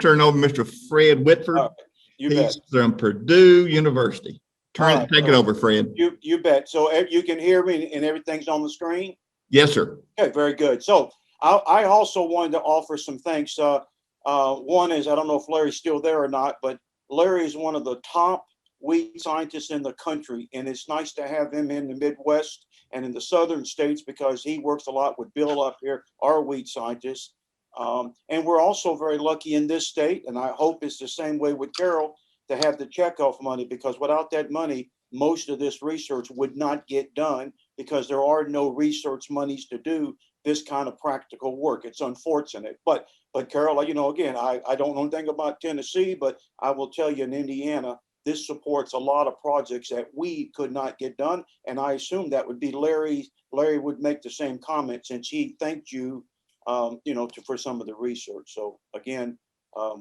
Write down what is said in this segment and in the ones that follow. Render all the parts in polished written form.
turn over Mr. Fred Whitford. All right, you He's bet. from Purdue University. Take it over, Fred. You bet. So you can hear me and everything's on the screen? Yes, sir. Okay, very good. So I also wanted to offer some thanks. One is, I don't know if Larry's still there or not, but Larry is one of the top wheat scientists in the country. And it's nice to have him in the Midwest and in the southern states because he works a lot with Bill up here, our wheat scientist. And we're also very lucky in this state, and I hope it's the same way with Carol, to have the checkoff money, because without that money, most of this research would not get done because there are no research monies to do this kind of practical work. It's unfortunate. But Carol, again, I don't know anything about Tennessee, but I will tell you in Indiana, this supports a lot of projects that we could not get done. And I assume that would be Larry. Larry would make the same comment since he thanked you, for some of the research. So again,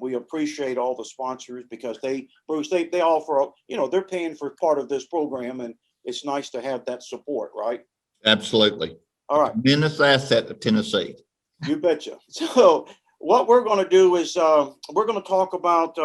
we appreciate all the sponsors because Bruce, they offer, they're paying for part of this program, and it's nice to have that support, right? Absolutely. All right. Tremendous asset of Tennessee. You betcha. So what we're going to do is we're going to talk about,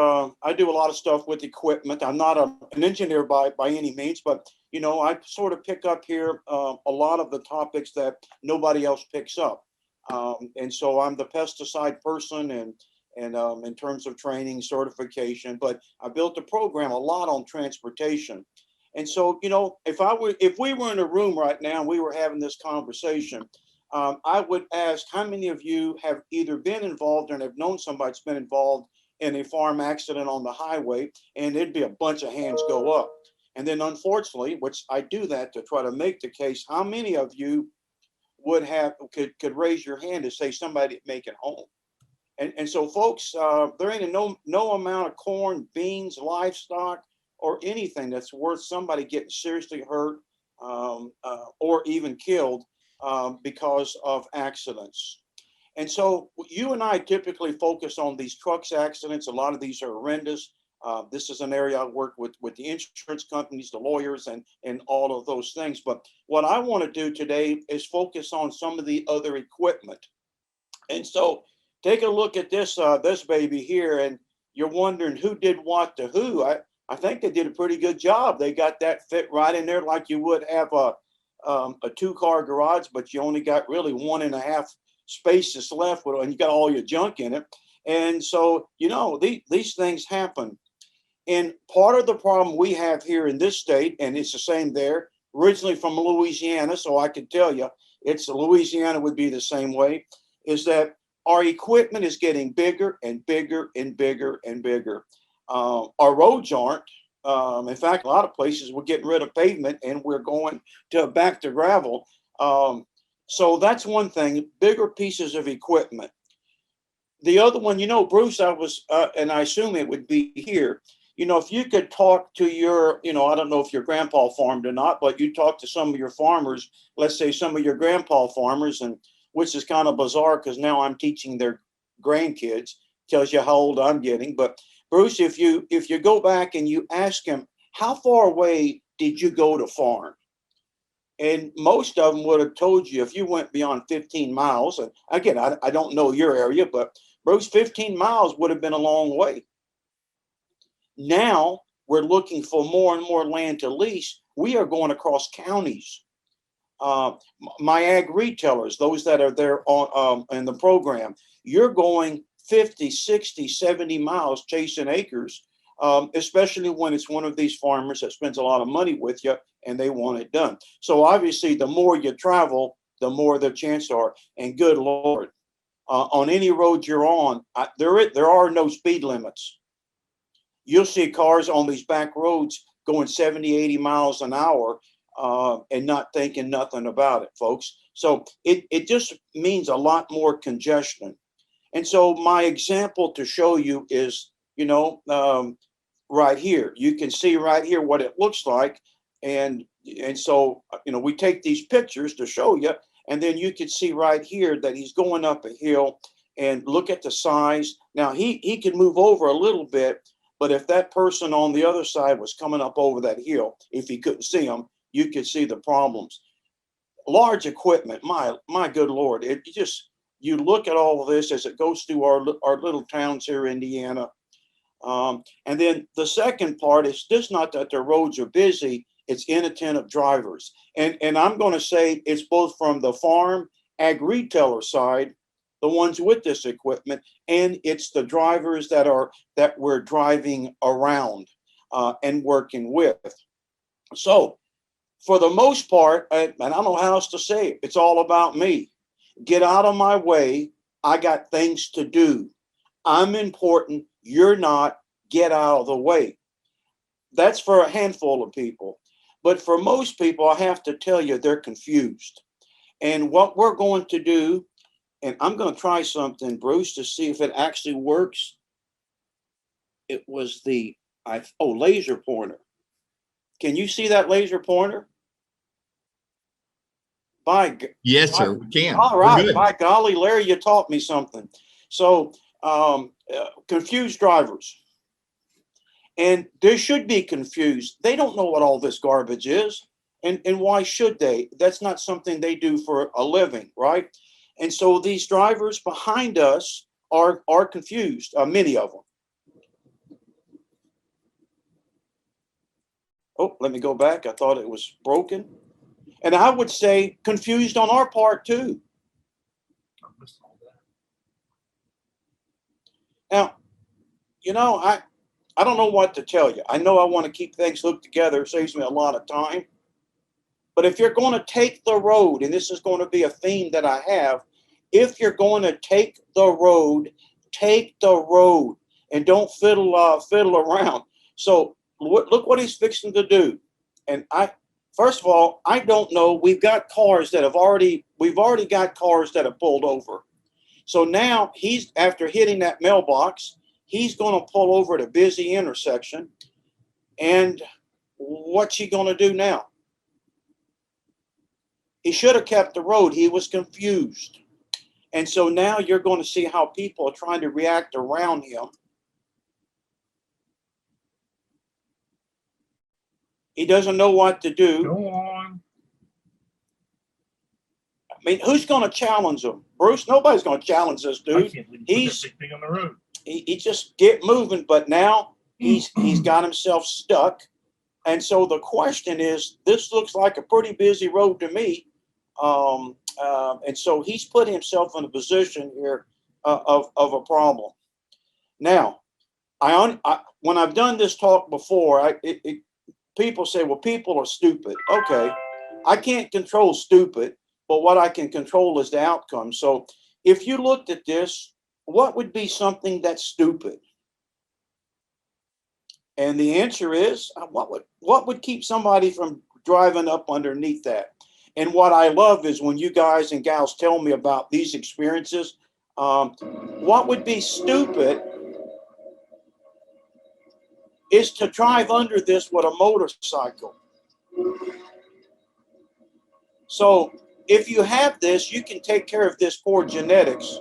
I do a lot of stuff with equipment. I'm not an engineer by any means, but, I sort of pick up here a lot of the topics that nobody else picks up. And so I'm the pesticide person and in terms of training, certification, but I built a program a lot on transportation. And so, if we were in a room right now and we were having this conversation, I would ask how many of you have either been involved or have known somebody that's been involved in a farm accident on the highway, and it'd be a bunch of hands go up. And then unfortunately, which I do that to try to make the case, how many of you could raise your hand to say somebody make it home? And so folks, there ain't no amount of corn, beans, livestock, or anything that's worth somebody getting seriously hurt or even killed because of accidents. And so you and I typically focus on these trucks accidents. A lot of these are horrendous. This is an area I work with the insurance companies, the lawyers, and all of those things. But what I want to do today is focus on some of the other equipment. And so take a look at this baby here, and you're wondering who did what to who. I think they did a pretty good job. They got that fit right in there like you would have a 2-car garage, but you only got really 1.5 spaces left, and you got all your junk in it. And so, these things happen. And part of the problem we have here in this state, and it's the same there, originally from Louisiana, so I can tell you, Louisiana would be the same way, is that our equipment is getting bigger and bigger and bigger and bigger. Our roads aren't. In fact, a lot of places we're getting rid of pavement and we're going back to gravel. So that's one thing, bigger pieces of equipment. The other one, Bruce, and I assume it would be here, if you could talk to your, I don't know if your grandpa farmed or not, but you talk to some of your farmers, let's say some of your grandpa farmers, and which is kind of bizarre because now I'm teaching their grandkids, tells you how old I'm getting. But Bruce, if you go back and you ask him, how far away did you go to farm? And most of them would have told you if you went beyond 15 miles, and again, I don't know your area, but Bruce, 15 miles would have been a long way. Now we're looking for more and more land to lease. We are going across counties. My ag retailers, those that are there on in the program, you're going 50, 60, 70 miles chasing acres, especially when it's one of these farmers that spends a lot of money with you and they want it done. So obviously, the more you travel, the more the chances are. And good Lord, on any road you're on, there are no speed limits. You'll see cars on these back roads going 70, 80 miles an hour and not thinking nothing about it, folks. So it just means a lot more congestion. And so my example to show you is, right here. You can see right here what it looks like. And so, we take these pictures to show you, and then you can see right here that he's going up a hill, and look at the size. Now he can move over a little bit, but if that person on the other side was coming up over that hill, if he couldn't see them, you could see the problems. Large equipment, my good Lord, you look at all of this as it goes through our little towns here in Indiana. And then the second part is just not that the roads are busy, it's inattentive drivers. And I'm going to say it's both from the farm ag retailer side, the ones with this equipment, and it's the drivers that we're driving around and working with. So for the most part, and I don't know how else to say it, it's all about me. Get out of my way. I got things to do. I'm important. You're not. Get out of the way. That's for a handful of people. But for most people, I have to tell you, they're confused. And what we're going to do, and I'm going to try something, Bruce, to see if it actually works. It was laser pointer. Can you see that laser pointer? Yes, sir. We can. All right. By golly, Larry, you taught me something. So confused drivers. And they should be confused. They don't know what all this garbage is. And why should they? That's not something they do for a living, right? And so these drivers behind us are confused, many of them. Oh, let me go back. I thought it was broken. And I would say confused on our part too. Now, I don't know what to tell you. I know I want to keep things hooked together. It saves me a lot of time. But if you're going to take the road, and this is going to be a theme that I have, if you're going to take the road and don't fiddle around. So look what he's fixing to do. And first of all, I don't know. We've already got cars that have pulled over. So now after hitting that mailbox, he's going to pull over at a busy intersection. And what's he going to do now? He should have kept the road. He was confused. And so now you're going to see how people are trying to react around him. He doesn't know what to do. Go on. I mean, who's going to challenge him? Bruce, nobody's going to challenge this I dude. can't believe you put that big thing on the road. He just get moving, but now he's got himself stuck. And so the question is, this looks like a pretty busy road to me. And so he's put himself in a position here of a problem. Now, when I've done this talk before, people say, well, people are stupid. Okay, I can't control stupid, but what I can control is the outcome. So if you looked at this, what would be something that's stupid? And the answer is, what would keep somebody from driving up underneath that? And what I love is when you guys and gals tell me about these experiences, what would be stupid is to drive under this with a motorcycle. So if you have this, you can take care of this poor genetics.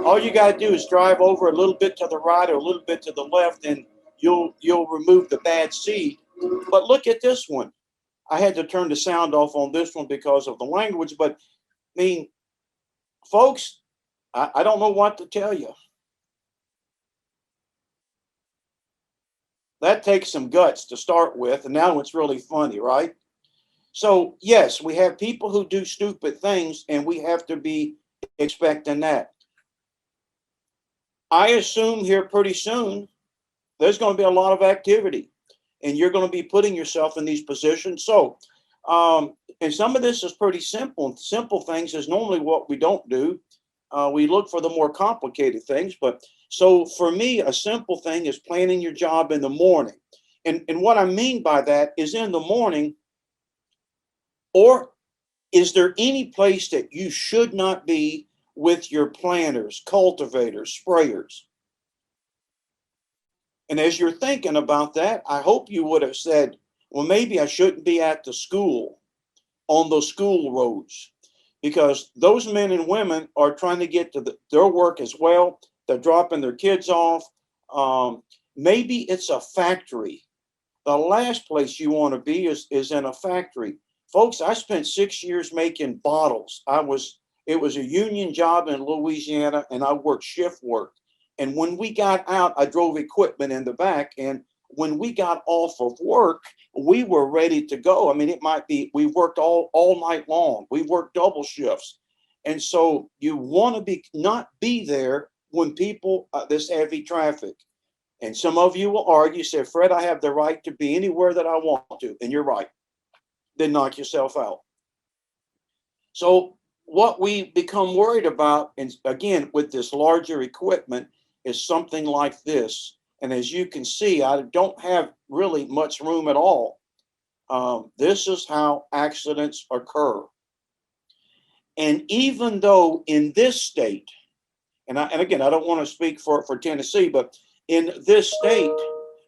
All you got to do is drive over a little bit to the right or a little bit to the left, and you'll remove the bad seed. But look at this one. I had to turn the sound off on this one because of the language, but I mean, folks, I don't know what to tell you. That takes some guts to start with, and now it's really funny, right? So yes, we have people who do stupid things, and we have to be expecting that. I assume here pretty soon there's going to be a lot of activity, and you're going to be putting yourself in these positions. So, and some of this is pretty simple. Simple things is normally what we don't do. We look for the more complicated things. But so for me, a simple thing is planning your job in the morning. And what I mean by that is in the morning, or is there any place that you should not be with your planters, cultivators, sprayers? And as you're thinking about that, I hope you would have said, well, maybe I shouldn't be at the school on those school roads, because those men and women are trying to get to their work as well. They're dropping their kids off. Maybe it's a factory. The last place you want to be is in a factory. Folks, I spent 6 years making bottles. I was It was a union job in Louisiana, and I worked shift work. And when we got out, I drove equipment in the back. And when we got off of work, we were ready to go. I mean, it might be, we worked all night long. We worked double shifts. And so you want to not be there when people, this heavy traffic. And some of you will argue, say, Fred, I have the right to be anywhere that I want to. And you're right. Then knock yourself out. So what we become worried about, and again, with this larger equipment, is something like this. And as you can see, I don't have really much room at all. This is how accidents occur. And even though in this state, and again, I don't want to speak for Tennessee, but in this state,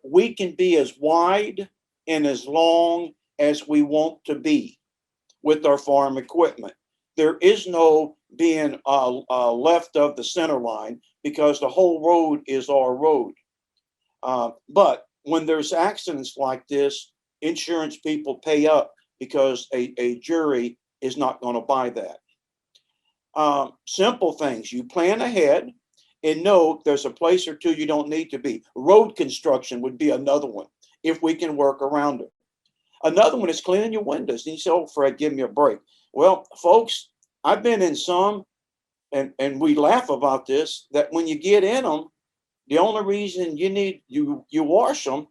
we can be as wide and as long as we want to be with our farm equipment. There is no being left of the center line because the whole road is our road. But when there's accidents like this, insurance people pay up because a jury is not going to buy that. Simple things. You plan ahead and know there's a place or two you don't need to be. Road construction would be another one if we can work around it. Another one is cleaning your windows. And you say, oh, Fred, give me a break. Well, folks, I've been in some, and we laugh about this, that when you get in them, the only reason you wash them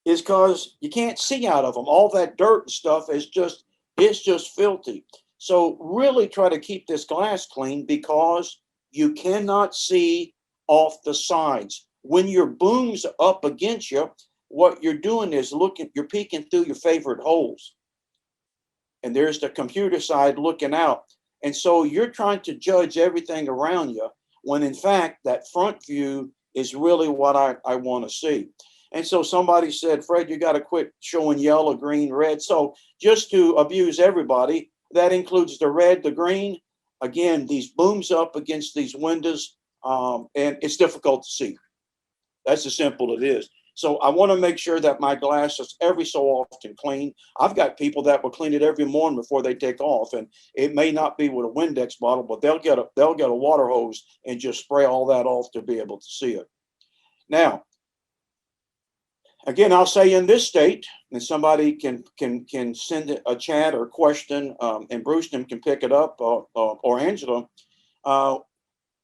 is because you can't see out of them. All that dirt and stuff is it's just filthy. So really try to keep this glass clean because you cannot see off the sides. When your boom's up against you, what you're doing is you're peeking through your favorite holes. And there's the computer side looking out. And so you're trying to judge everything around you when in fact that front view is really what I want to see. And so somebody said, Fred, you got to quit showing yellow, green, red. So just to abuse everybody, that includes the red, the green. Again, these booms up against these windows, and it's difficult to see. That's as simple as it is. So I want to make sure that my glass is every so often clean. I've got people that will clean it every morning before they take off, and it may not be with a Windex bottle, but they'll get a water hose and just spray all that off to be able to see it. Now, again, I'll say in this state, and somebody can send a chat or question, and Brewston can pick it up, or Angela.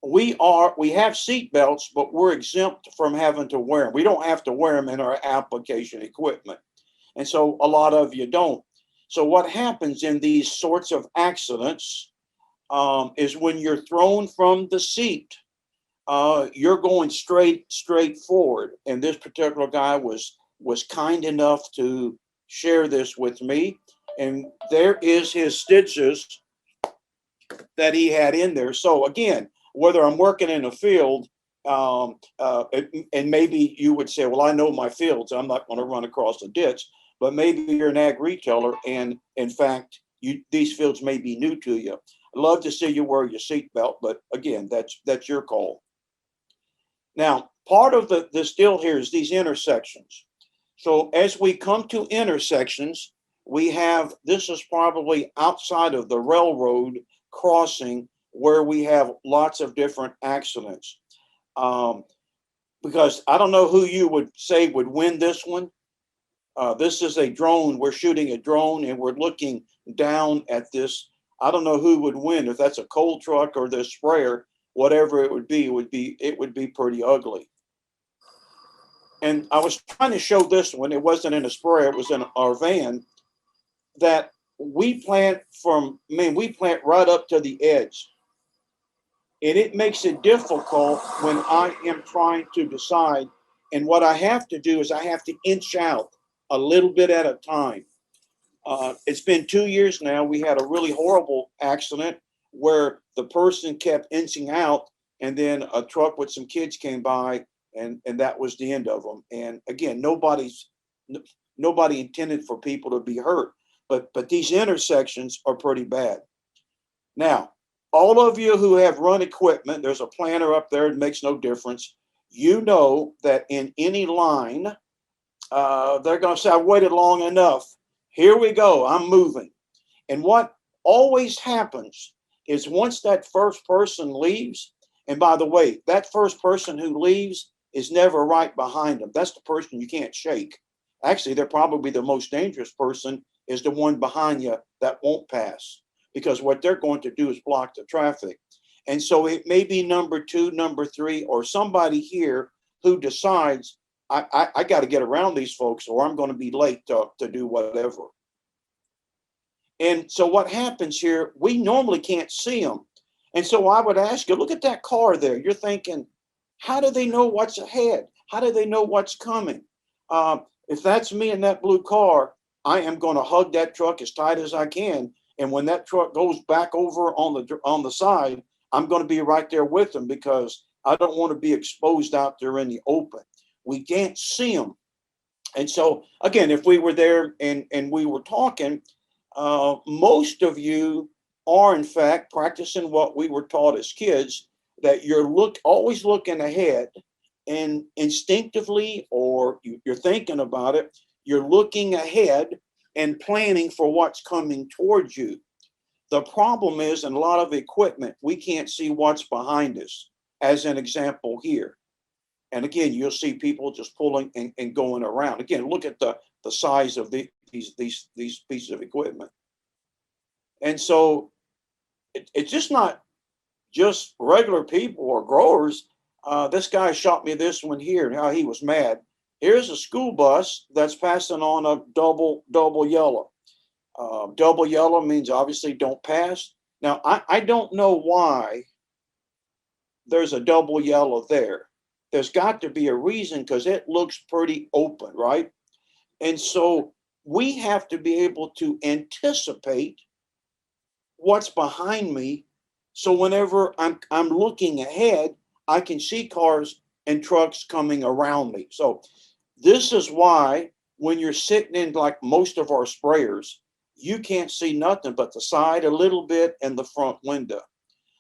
We have seat belts, but we're exempt from having to wear them. We don't have to wear them in our application equipment. And so a lot of you don't. So what happens in these sorts of accidents is when you're thrown from the seat, you're going straight forward. And this particular guy was kind enough to share this with me. And there is his stitches that he had in there. So again, whether I'm working in a field, and maybe you would say, well, I know my fields, I'm not going to run across a ditch, but maybe you're an ag retailer, and in fact, these fields may be new to you. I'd love to see you wear your seatbelt, but again, that's your call. Now, part of this deal here is these intersections. So as we come to intersections, this is probably outside of the railroad crossing where we have lots of different accidents. Because I don't know who you would say would win this one. This is a drone. We're shooting a drone and we're looking down at this. I don't know who would win, if that's a coal truck or the sprayer, whatever it would be pretty ugly. And I was trying to show this one. It wasn't in a sprayer, it was in our van, that we plant right up to the edge. And it makes it difficult when I am trying to decide. And what I have to do is I have to inch out a little bit at a time. It's been 2 years now. We had a really horrible accident where the person kept inching out, and then a truck with some kids came by, and that was the end of them. And again, nobody intended for people to be hurt, but these intersections are pretty bad. Now, all of you who have run equipment, there's a planner up there, it makes no difference. You know that in any line, they're going to say, I waited long enough. Here we go, I'm moving. And what always happens is once that first person leaves, and by the way, that first person who leaves is never right behind them. That's the person you can't shake. Actually, they're probably the most dangerous person is the one behind you that won't pass, because what they're going to do is block the traffic. And so it may be number two, number three, or somebody here who decides, I got to get around these folks or I'm going to be late to do whatever. And so what happens here, we normally can't see them. And so I would ask you, look at that car there. You're thinking, how do they know what's ahead? How do they know what's coming? If that's me in that blue car, I am going to hug that truck as tight as I can. And when that truck goes back over on the side, I'm going to be right there with them, because I don't want to be exposed out there in the open. We can't see them. And so, again, if we were there and we were talking, most of you are, in fact, practicing what we were taught as kids, that you're always looking ahead, and instinctively, or you're thinking about it, you're looking ahead and planning for what's coming towards you. The problem is, in a lot of equipment, we can't see what's behind us, as an example here. And again, you'll see people just pulling and going around. Again, look at the size of these pieces of equipment. And so it's just not just regular people or growers. This guy shot me this one here, and how he was mad. Here's a school bus that's passing on a double yellow. Double yellow means obviously don't pass. Now, I don't know why there's a double yellow there. There's got to be a reason, because it looks pretty open, right? And so we have to be able to anticipate what's behind me. So whenever I'm looking ahead, I can see cars and trucks coming around me. So this is why when you're sitting in, like most of our sprayers, you can't see nothing but the side a little bit and the front window,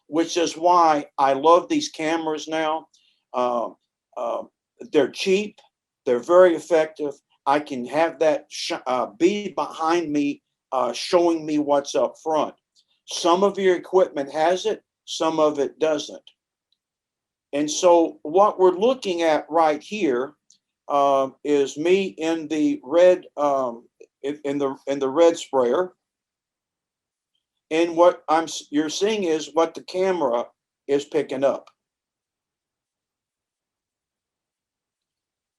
which is why I love these cameras now. They're cheap. They're very effective. I can have that be behind me, showing me what's up front. Some of your equipment has it, some of it doesn't. And so what we're looking at right here is me in the red in the red sprayer. And what you're seeing is what the camera is picking up.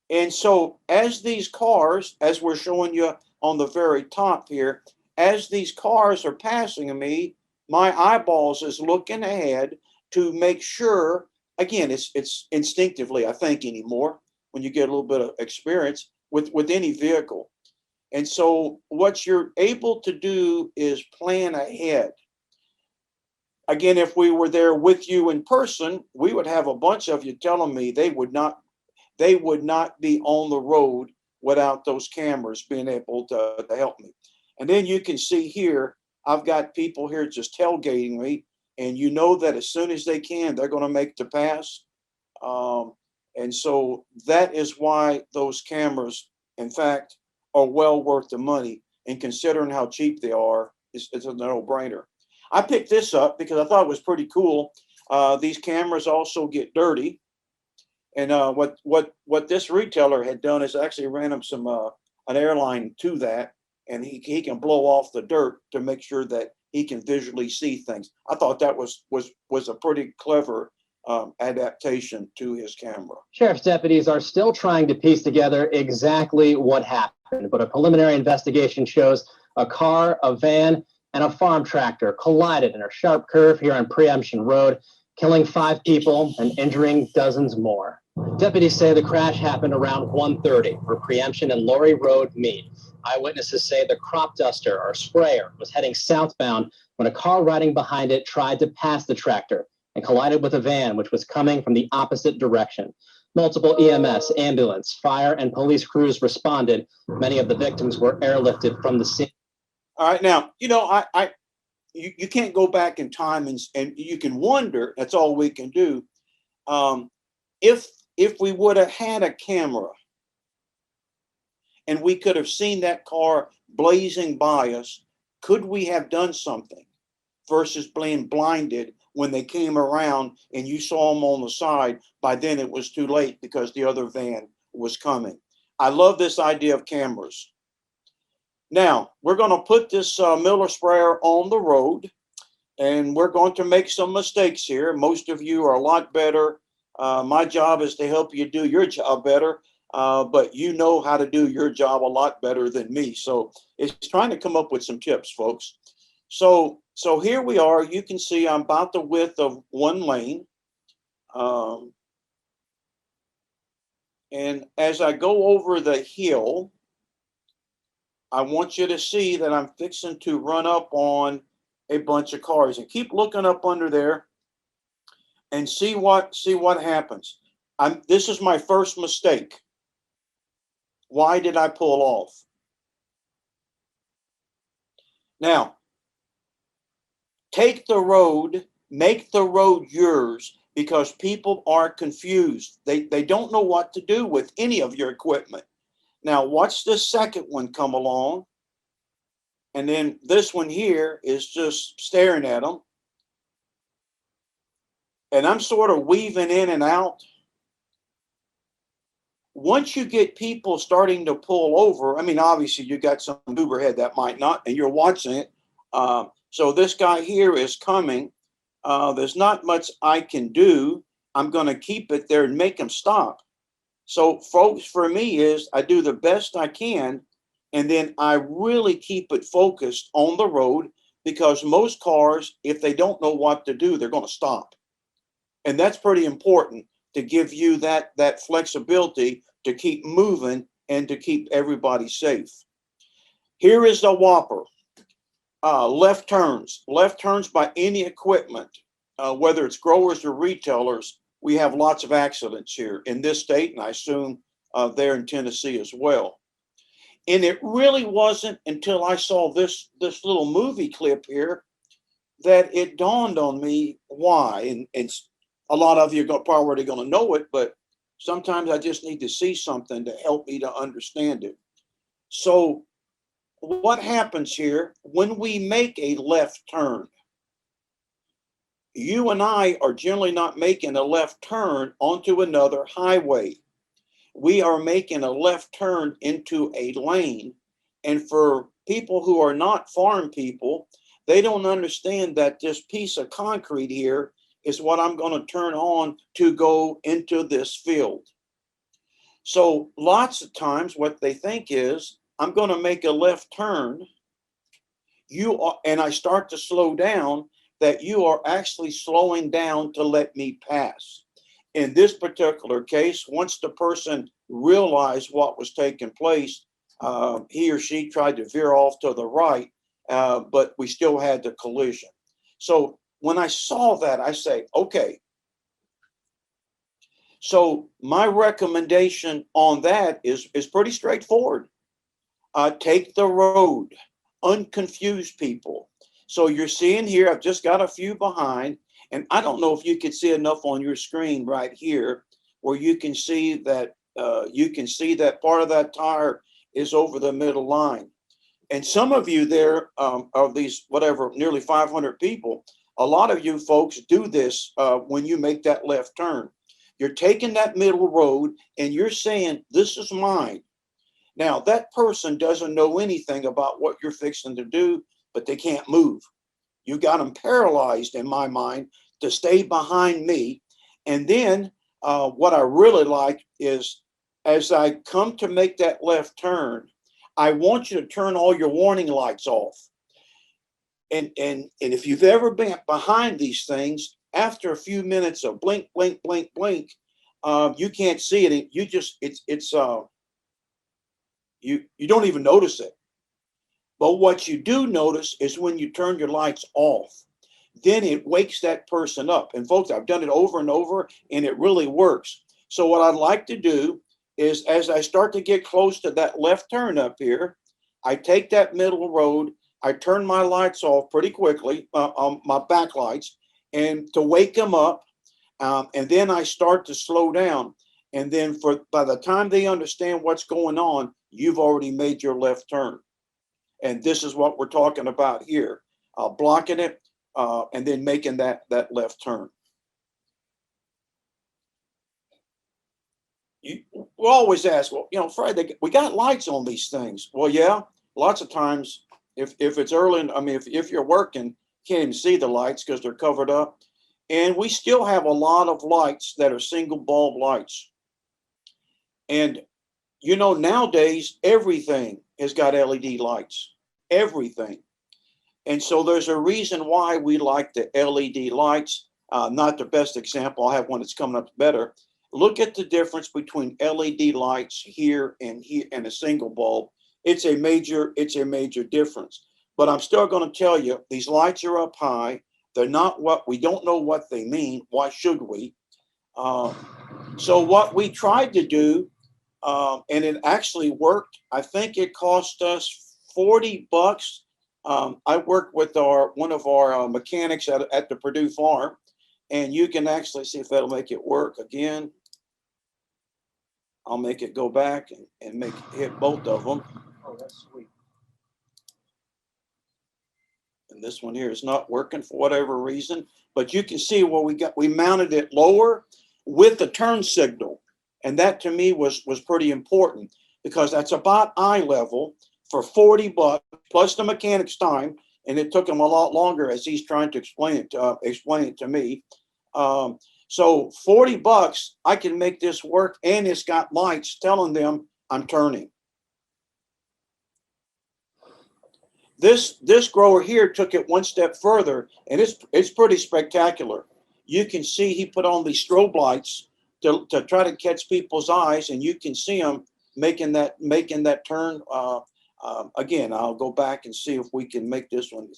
And so as these cars, as we're showing you on the very top here, as these cars are passing me, my eyeballs is looking ahead to make sure, again, it's instinctively, I think, anymore, when you get a little bit of experience with any vehicle. And so what you're able to do is plan ahead. Again, if we were there with you in person, we would have a bunch of you telling me they would not be on the road without those cameras being able to help me. And then you can see here, I've got people here just tailgating me, and you know that as soon as they can, they're going to make the pass. And so that is why those cameras, in fact, are well worth the money. And considering how cheap they are, it's a no-brainer. I picked this up because I thought it was pretty cool. These cameras also get dirty. And what this retailer had done is actually ran him some an airline to that, and he can blow off the dirt to make sure that he can visually see things. I thought that was a pretty clever adaptation to his camera. Sheriff's deputies are still trying to piece together exactly what happened, but a preliminary investigation shows a car, a van, and a farm tractor collided in a sharp curve here on Preemption Road, killing 5 people and injuring dozens more. Deputies say the crash happened around 1:30 where Preemption and Laurie Road meet. Eyewitnesses say the crop duster or sprayer was heading southbound when a car riding behind it tried to pass the tractor and collided with a van which was coming from the opposite direction. Multiple EMS, ambulance, fire, and police crews responded. Many of the victims were airlifted from the scene. All right, now, you can't go back in time, and you can wonder, that's all we can do. If we would have had a camera and we could have seen that car blazing by us, could we have done something? versus being blinded when they came around and you saw them on the side. By then it was too late because the other van was coming. I love this idea of cameras. Now, we're going to put this Miller sprayer on the road, and we're going to make some mistakes here. Most of you are a lot better. My job is to help you do your job better, but you know how to do your job a lot better than me. So it's trying to come up with some tips, folks. So here we are. You can see I'm about the width of one lane. And as I go over the hill, I want you to see that I'm fixing to run up on a bunch of cars, and keep looking up under there and see what happens. This is my first mistake. Why did I pull off? Now, take the road, make the road yours, because people are confused. They don't know what to do with any of your equipment. Now, watch this second one come along. And then this one here is just staring at them. And I'm sort of weaving in and out. Once you get people starting to pull over, I mean, obviously you got some Uberhead that might not, and you're watching it. So this guy here is coming. There's not much I can do. I'm going to keep it there and make him stop. So folks, for me is I do the best I can, and then I really keep it focused on the road, because most cars, if they don't know what to do, they're going to stop. And that's pretty important, to give you that flexibility to keep moving and to keep everybody safe. Here is the whopper. Left turns by any equipment, whether it's growers or retailers. We have lots of accidents here in this state, and I assume there in Tennessee as well. And it really wasn't until I saw this little movie clip here that it dawned on me why. And a lot of you are probably already going to know it, but sometimes I just need to see something to help me to understand it. So what happens here when we make a left turn? You and I are generally not making a left turn onto another highway. We are making a left turn into a lane. And for people who are not farm people, they don't understand that this piece of concrete here is what I'm going to turn on to go into this field. So lots of times what they think is, I'm going to make a left turn. And I start to slow down, that you are actually slowing down to let me pass. In this particular case, once the person realized what was taking place, he or she tried to veer off to the right, but we still had the collision. So when I saw that, I say, okay. So my recommendation on that is pretty straightforward. Take the road, unconfuse people. So you're seeing here, I've just got a few behind, and I don't know if you could see enough on your screen right here where you can see that part of that tire is over the middle line. And some of you there, of these, whatever, nearly 500 people, a lot of you folks do this when you make that left turn. You're taking that middle road and you're saying, this is mine. Now, that person doesn't know anything about what you're fixing to do, but they can't move. You got them paralyzed, in my mind, to stay behind me. And then what I really like is, as I come to make that left turn, I want you to turn all your warning lights off. And if you've ever been behind these things, after a few minutes of blink, blink, blink, blink, you can't see it. You don't even notice it. But what you do notice is when you turn your lights off, then it wakes that person up. And folks, I've done it over and over, and it really works. So what I'd like to do is, as I start to get close to that left turn up here, I take that middle road, I turn my lights off pretty quickly, my back lights, and to wake them up. And then I start to slow down. And then by the time they understand what's going on, you've already made your left turn. And this is what we're talking about here. Blocking it. and then making that left turn. We always ask, well, you know, Fred, we got lights on these things. Well, yeah, lots of times if it's early, I mean, if you're working, you can't even see the lights because they're covered up. And we still have a lot of lights that are single bulb lights. And, you know, nowadays, everything has got LED lights, everything. And so there's a reason why we like the LED lights. Not the best example. I have one that's coming up better. Look at the difference between LED lights here and a single bulb. It's a major difference. But I'm still going to tell you, these lights are up high. They're not what we don't know what they mean. Why should we? So what we tried to do, and it actually worked. I think it cost us $40. I worked with one of our mechanics at the Purdue farm, and you can actually see if that'll make it work again. I'll make it go back and hit both of them. Oh, that's sweet. And this one here is not working for whatever reason, but you can see where we mounted it lower with the turn signal. And that to me was pretty important because that's about eye level for $40 plus the mechanic's time. And it took him a lot longer as he's trying to explain it to me. So $40, I can make this work, and it's got lights telling them I'm turning. This grower here took it one step further, and it's pretty spectacular. You can see he put on these strobe lights to try to catch people's eyes, and you can see them making that turn. Again, I'll go back and see if we can make this one.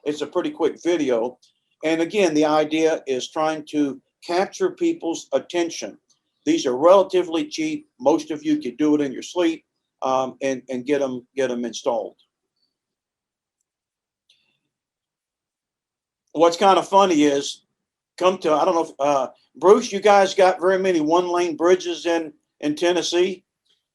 It's a pretty quick video. And again, the idea is trying to capture people's attention. These are relatively cheap. Most of you could do it in your sleep, and get them installed. What's kind of funny is, I don't know if, Bruce, you guys got very many one-lane bridges in Tennessee?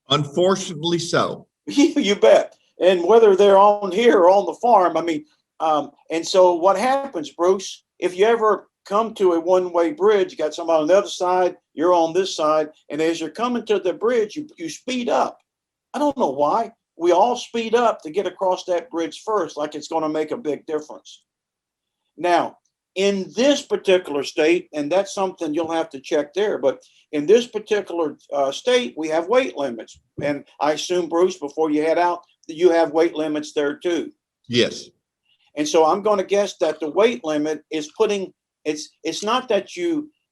Unfortunately so. You bet. And whether they're on here or on the farm, I mean, and so what happens, Bruce, if you ever come to a one-way bridge, you got somebody on the other side, you're on this side, and as you're coming to the bridge, you speed up. I don't know why. We all speed up to get across that bridge first, like it's going to make a big difference. Now, in this particular state, and that's something you'll have to check there, but in this particular state, we have weight limits. And I assume, Bruce, before you head out, that you have weight limits there too. Yes. And so I'm going to guess that the weight limit is it's not that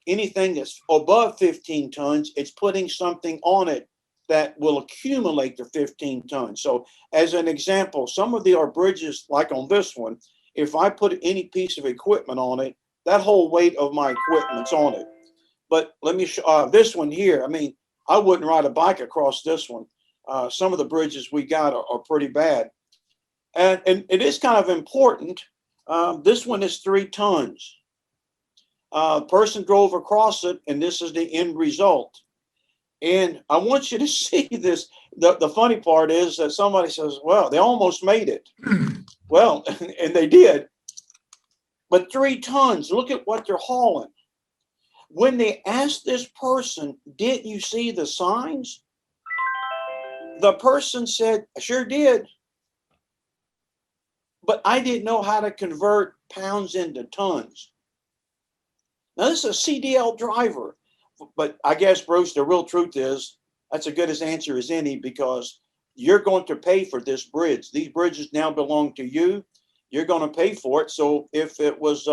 anything that's above 15 tons, it's putting something on it that will accumulate the 15 tons. So as an example, some of our bridges, like on this one, if I put any piece of equipment on it, that whole weight of my equipment's on it. But let me show this one here. I mean, I wouldn't ride a bike across this one. Some of the bridges we got are pretty bad. And it is kind of important. This one is 3 tons. Person drove across it, and this is the end result. And I want you to see this. The funny part is that somebody says, well, they almost made it. Well, and they did. But 3 tons, look at what they're hauling. When they asked this person, didn't you see the signs? The person said, I sure did. But I didn't know how to convert pounds into tons. Now, this is a CDL driver. But I guess, Bruce, the real truth is that's as good an answer as any, because you're going to pay for this bridge. These bridges now belong to you. You're going to pay for it. So if it was,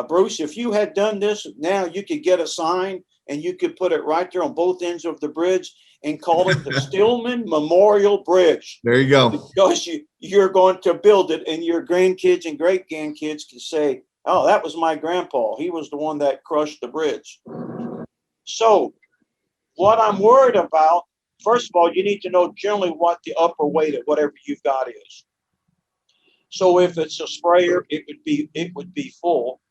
Bruce, if you had done this, now you could get a sign and you could put it right there on both ends of the bridge and call it the Stillman Memorial Bridge. There you go. Because you're going to build it, and your grandkids and great grandkids can say, oh, that was my grandpa. He was the one that crushed the bridge. So what I'm worried about, first of all, you need to know generally what the upper weight of whatever you've got is. So if it's a sprayer, it would be full.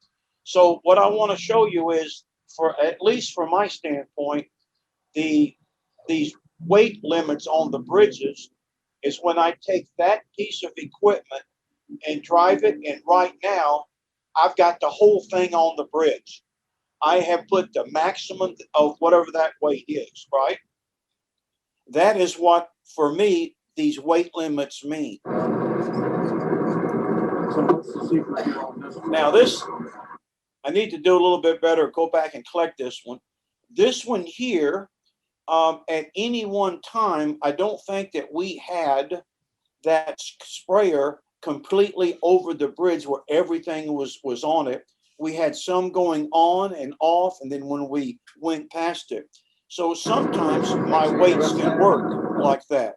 So what I want to show you is, at least from my standpoint, these weight limits on the bridges is when I take that piece of equipment and drive it. And right now, I've got the whole thing on the bridge. I have put the maximum of whatever that weight is, right? That is what, for me, these weight limits mean. Now this, I need to do a little bit better, go back and collect this one. This one here, at any one time, I don't think that we had that sprayer completely over the bridge where everything was on it. We had some going on and off, and then when we went past it. So sometimes my weights can work like that.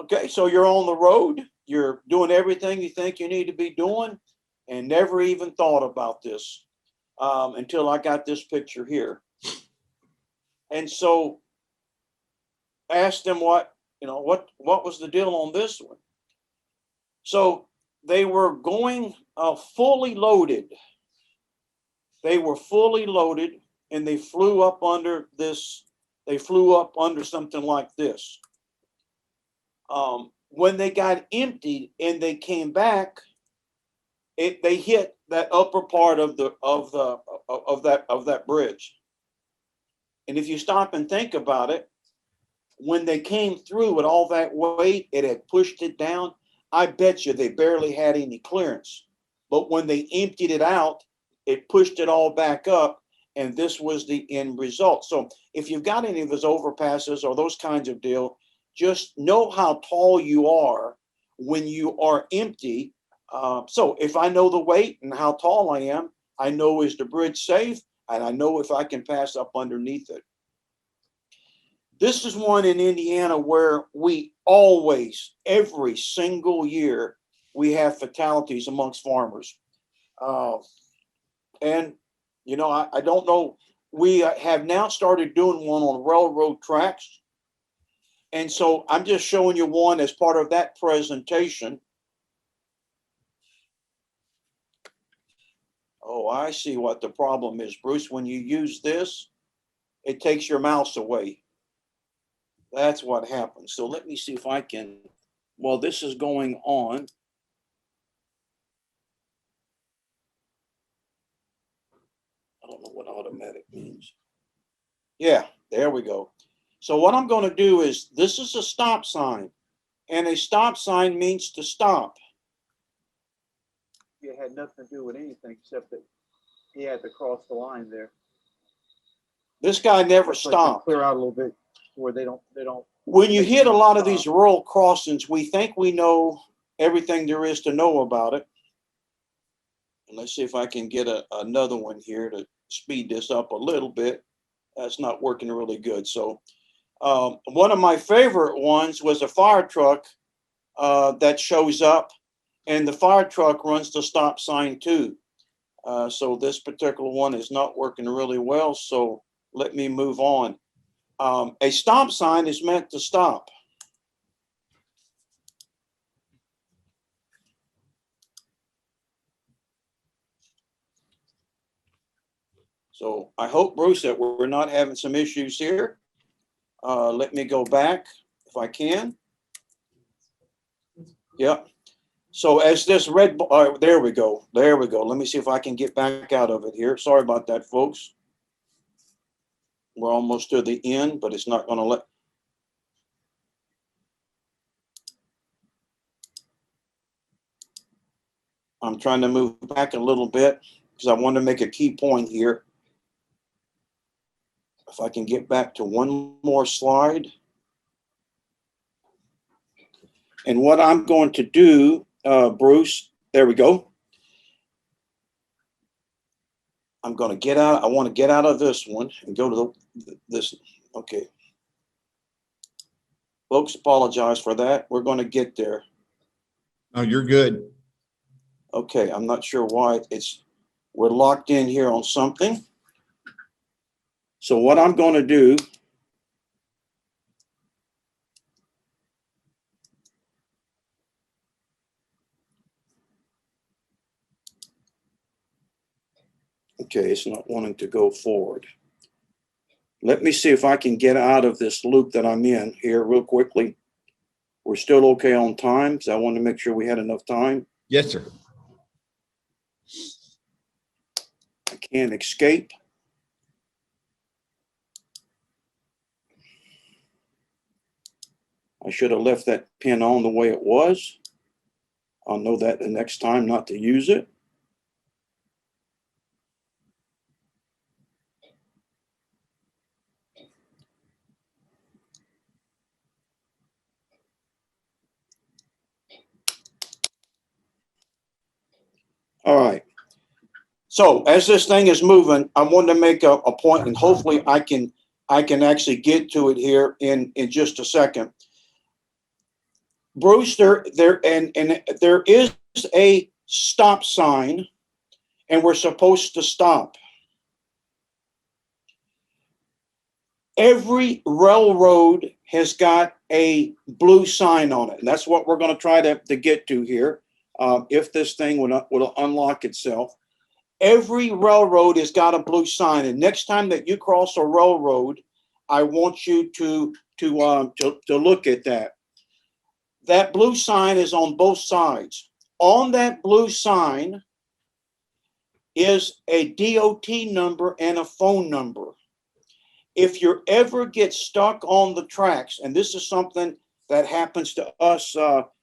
Okay, so you're on the road, you're doing everything you think you need to be doing, and never even thought about this until I got this picture here. And so asked them what was the deal on this one. So they were going fully loaded. They were fully loaded, and they flew up under this. They flew up under something like this. When they got emptied and they came back, they hit that upper part of that bridge. And if you stop and think about it, when they came through with all that weight, it had pushed it down. I bet you they barely had any clearance. But when they emptied it out, it pushed it all back up, and this was the end result. So if you've got any of those overpasses or those kinds of deal, just know how tall you are when you are empty. So if I know the weight and how tall I am, I know is the bridge safe, and I know if I can pass up underneath it. This is one in Indiana where we always, every single year, we have fatalities amongst farmers. And, you know, I don't know, we have now started doing one on railroad tracks. And so I'm just showing you one as part of that presentation. Oh, I see what the problem is, Bruce. When you use this, it takes your mouse away. That's what happens. So let me see if I can, while this is going on. I don't know what automatic means. Yeah, there we go. So what I'm going to do is, this is a stop sign, and a stop sign means to stop. It had nothing to do with anything except that he had to cross the line there. This guy never Looks like they stopped. clear out a little bit where they don't. When you hit a lot of these rural crossings, we think we know everything there is to know about it. And let's see if I can get another one here to speed this up a little bit. That's not working really good. So one of my favorite ones was a fire truck that shows up, and the fire truck runs the stop sign too. So this particular one is not working really well. So let me move on. A stop sign is meant to stop. So I hope, Bruce, that we're not having some issues here. Let me go back if I can. Yep. So as this red, there we go. There we go. Let me see if I can get back out of it here. Sorry about that, folks. We're almost to the end, but it's not going to let. I'm trying to move back a little bit because I want to make a key point here. If I can get back to one more slide. And what I'm going to do, Bruce, there we go. I'm going to get out. I want to get out of this one and go to this. Okay. Folks, apologize for that. We're going to get there. Oh, you're good. Okay. I'm not sure why we're locked in here on something. So what I'm going to do, okay, it's not wanting to go forward. Let me see if I can get out of this loop that I'm in here real quickly. we're still okay on time, so I wanted to make sure we had enough time. Yes, sir. I can't escape. I should have left that pin on the way it was. I'll know that the next time not to use it. All right. So as this thing is moving, I wanted to make a point, and hopefully I can actually get to it here in just a second. Bruce, there is a stop sign, and we're supposed to stop. Every railroad has got a blue sign on it, and that's what we're going to try to get to here. If this thing will unlock itself. Every railroad has got a blue sign, and next time that you cross a railroad, I want you to look at that. That blue sign is on both sides. On that blue sign is a DOT number and a phone number. If you ever get stuck on the tracks, and this is something that happens to us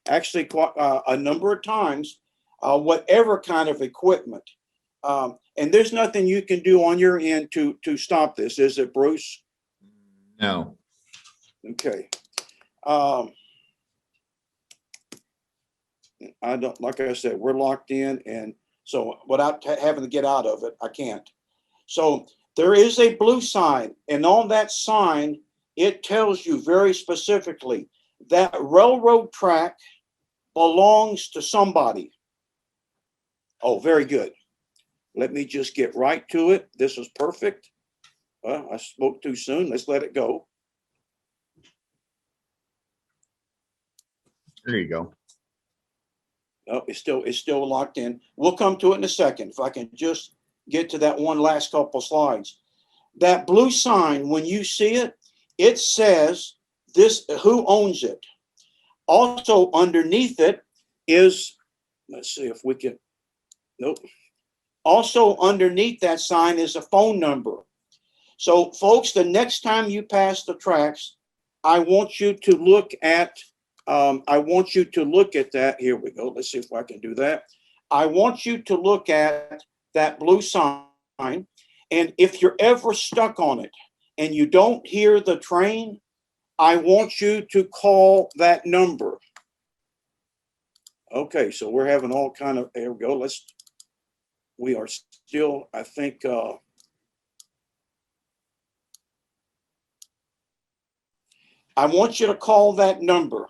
actually a number of times, whatever kind of equipment, and there's nothing you can do on your end to stop this, is it, Bruce? No. Okay. I don't, like I said, we're locked in, and so without having to get out of it, I can't. So there is a blue sign, and on that sign, it tells you very specifically that railroad track belongs to somebody. Oh, very good. Let me just get right to it. This is perfect. Well, I spoke too soon. Let's let it go. There you go. Oh, it's still locked in. We'll come to it in a second. If I can just get to that one last couple slides. That blue sign, when you see it, it says this, who owns it. Also underneath it is, let's see if we can, nope. Also underneath that sign is a phone number. So folks, the next time you pass the tracks, I want you to look at that. Here we go. Let's see if I can do that. I want you to look at that blue sign. And if you're ever stuck on it and you don't hear the train, I want you to call that number. Okay, so we're having all kind of, there we go. We are still, I think, I want you to call that number,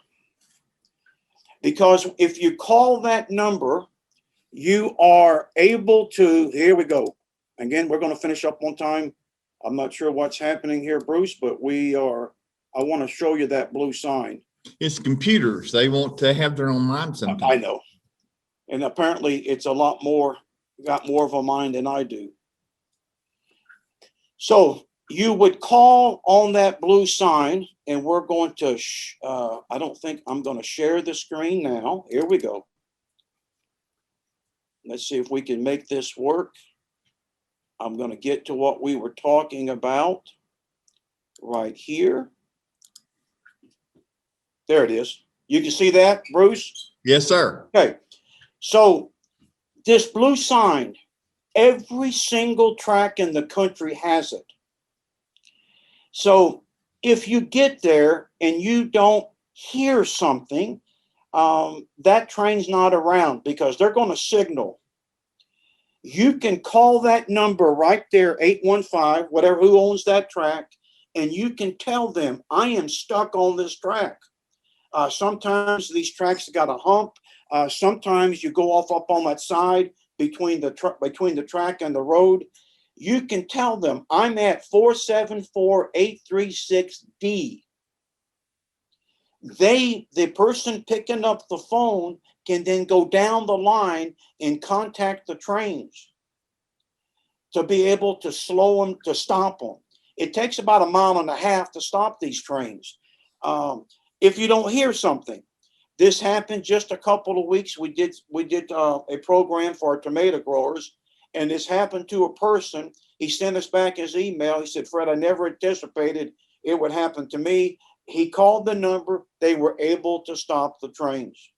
because if you call that number, you are able to, here we go. Again, we're going to finish up on time. I'm not sure what's happening here, Bruce, but I want to show you that blue sign. It's computers. They want to have their own mind sometimes. I know. And apparently it's a lot more, got more of a mind than I do. So you would call on that blue sign, and we're going to, I don't think I'm going to share the screen now. Here we go. Let's see if we can make this work. I'm going to get to what we were talking about right here. There it is. You can see that, Bruce? Yes, sir. Okay. So this blue sign, every single track in the country has it. So if you get there and you don't hear something, that train's not around, because they're going to signal. You can call that number right there, 815, whatever, who owns that track, and you can tell them, I am stuck on this track. Sometimes these tracks got a hump. Sometimes you go off up on that side between the track and the road. You can tell them, I'm at 474836D. The person picking up the phone can then go down the line and contact the trains to be able to slow them, to stop them. It takes about 1.5 miles to stop these trains. if you don't hear something. This happened just a couple of weeks. We did a program for our tomato growers, and this happened to a person. He sent us back his email. He said, Fred, I never anticipated it would happen to me. He called the number. They were able to stop the trains.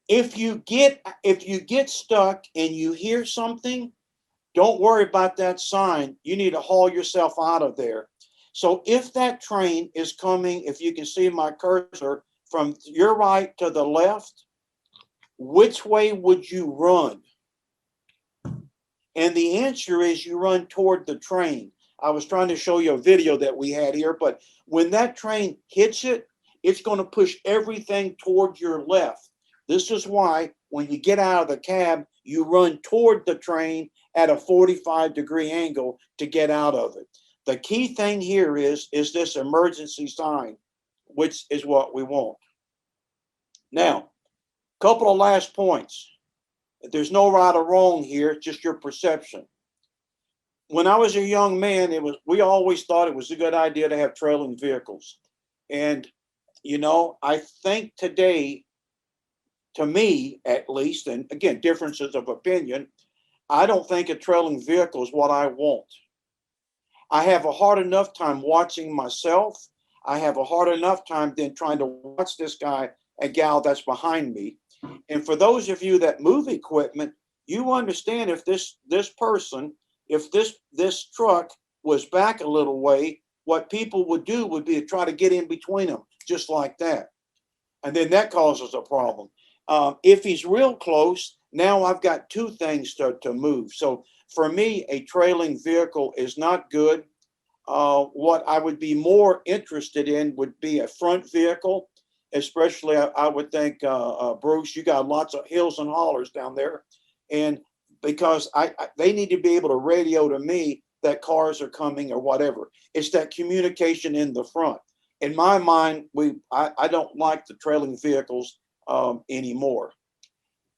If you get stuck and you hear something, don't worry about that sign. You need to haul yourself out of there. So if that train is coming, if you can see my cursor, from your right to the left, which way would you run? And the answer is you run toward the train. I was trying to show you a video that we had here, but when that train hits it, it's going to push everything toward your left. This is why when you get out of the cab, you run toward the train at a 45-degree angle to get out of it. The key thing here is this emergency sign, which is what we want. Now, a couple of last points. There's no right or wrong here, just your perception. When I was a young man, we always thought it was a good idea to have trailing vehicles. And, you know, I think today, to me at least, and again, differences of opinion, I don't think a trailing vehicle is what I want. I have a hard enough time watching myself. I have a hard enough time then trying to watch this guy and gal that's behind me. And for those of you that move equipment, you understand if this person, if this truck was back a little way, what people would do would be to try to get in between them, just like that. And then that causes a problem. If he's real close, now I've got two things to move. So for me, a trailing vehicle is not good. What I would be more interested in would be a front vehicle, especially I would think, Bruce, you got lots of hills and hollers down there. And because they need to be able to radio to me that cars are coming or whatever. It's that communication in the front. In my mind, I don't like the trailing vehicles anymore.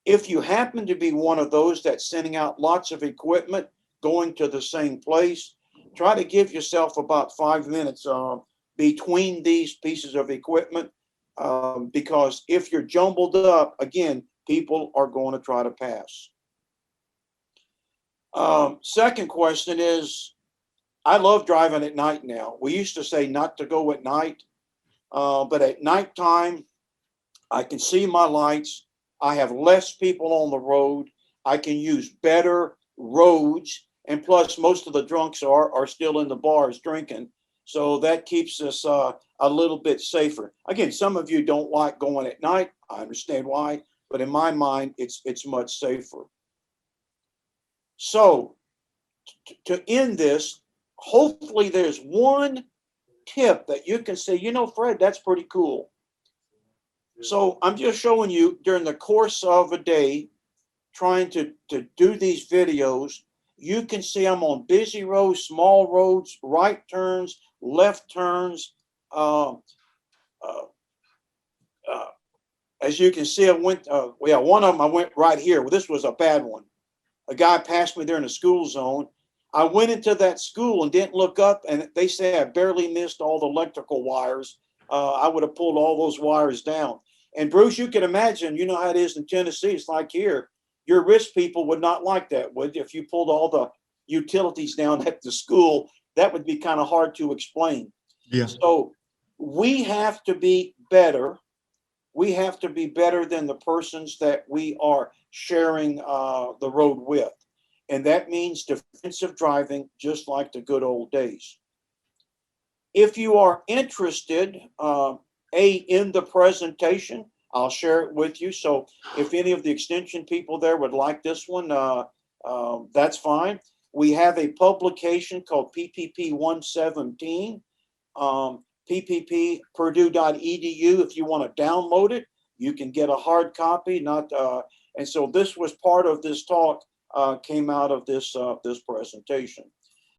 If you happen to be one of those that's sending out lots of equipment, going to the same place, try to give yourself about 5 minutes between these pieces of equipment, because if you're jumbled up, again, people are going to try to pass. Second question is, I love driving at night now. We used to say not to go at night, but at nighttime, I can see my lights. I have less people on the road. I can use better roads. And plus, most of the drunks are still in the bars drinking. So that keeps us a little bit safer. Again, some of you don't like going at night. I understand why. But in my mind, it's much safer. So to end this, hopefully there's one tip that you can say, you know, Fred, that's pretty cool. So I'm just showing you during the course of a day, trying to do these videos, you can see I'm on busy roads, small roads, right turns, left turns. As you can see, I went, one of them I went right here. Well, this was a bad one. A guy passed me there in a school zone. I went into that school and didn't look up, and they say I barely missed all the electrical wires. I would have pulled all those wires down. And Bruce, you can imagine, you know how it is in Tennessee. It's like here. Your rich people would not like that, would you? If you pulled all the utilities down at the school, that would be kind of hard to explain. Yeah. So we have to be better. We have to be better than the persons that we are sharing the road with. And that means defensive driving, just like the good old days. If you are interested, in the presentation, I'll share it with you. So if any of the extension people there would like this one, that's fine. We have a publication called PPP 117, PPP Purdue.edu. If you want to download it, you can get a hard copy. And so this was part of this talk, came out of this presentation.